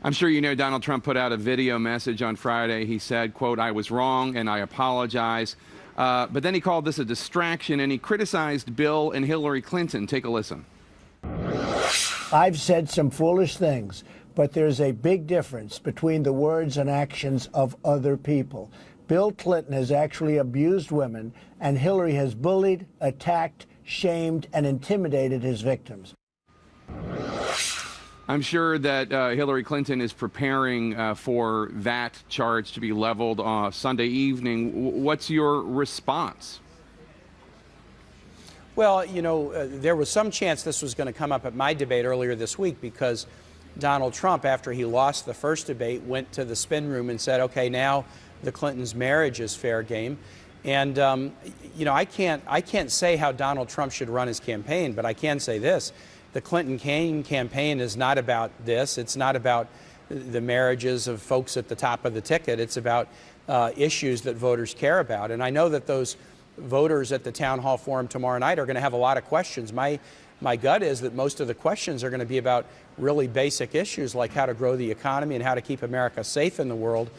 I'm sure you know Donald Trump put out a video message on Friday. He said, quote, "I was wrong and I apologize." But then he called this a distraction and he criticized Bill and Hillary Clinton. Take a listen. I've said some foolish things, but there's a big difference between the words and actions of other people. Bill Clinton has actually abused women, and Hillary has bullied, attacked, shamed, and intimidated his victims. I'm sure that Hillary Clinton is preparing for that charge to be leveled Sunday evening. What's your response? Well, you know, there was some chance this was going to come up at my debate earlier this week because Donald Trump, after he lost the first debate, went to the spin room and said, okay, now the Clintons' marriage is fair game. And, you know, I can't say how Donald Trump should run his campaign, but I can say this. The Clinton-Kaine campaign is not about this. It's not about the marriages of folks at the top of the ticket. It's about issues that voters care about. And I know that those voters at the town hall forum tomorrow night are going to have a lot of questions. My gut is that most of the questions are going to be about really basic issues like how to grow the economy and how to keep America safe in the world.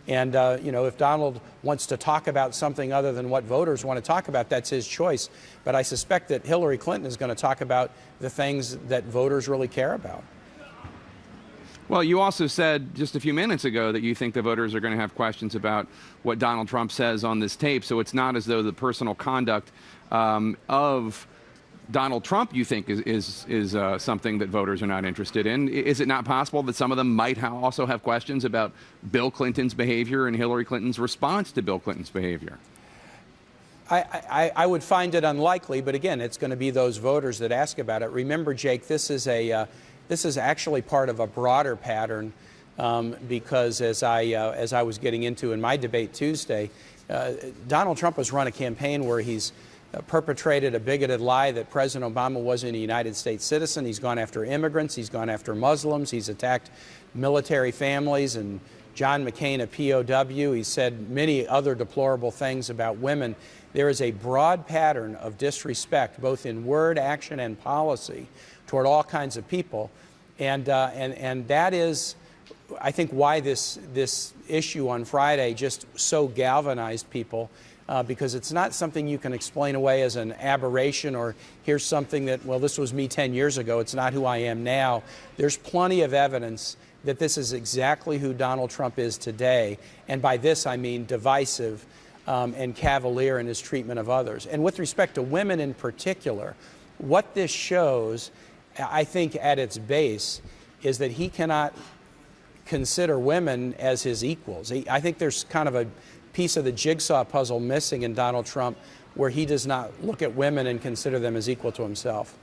And, you know, if Donald wants to talk about something other than what voters want to talk about, that's his choice. But I suspect that Hillary Clinton is going to talk about the things that voters really care about. Well, you also said just a few minutes ago that you think the voters are going to have questions about what Donald Trump says on this tape. So it's not as though the personal conduct of Donald Trump, you think, is something that voters are not interested in. Is it not possible that some of them might also have questions about Bill Clinton's behavior and Hillary Clinton's response to Bill Clinton's behavior? I would find it unlikely, but again, it's going to be those voters that ask about it. Remember, Jake, this is actually part of a broader pattern because as I was getting into in my debate Tuesday, Donald Trump has run a campaign where he's perpetrated a bigoted lie that President Obama wasn't a United States citizen. He's gone after immigrants. He's gone after Muslims. He's attacked military families and John McCain, a POW. He's said many other deplorable things about women. There is a broad pattern of disrespect, both in word, action, and policy, toward all kinds of people. And that is, I think, why this issue on Friday just so galvanized people. Because it's not something you can explain away as an aberration or here's something that, well, this was me 10 years ago. It's not who I am now. There's plenty of evidence that this is exactly who Donald Trump is today. And by this, I mean divisive and cavalier in his treatment of others. And with respect to women in particular, what this shows, I think at its base, is that he cannot consider women as his equals. I think there's kind of a piece of the jigsaw puzzle missing in Donald Trump where he does not look at women and consider them as equal to himself.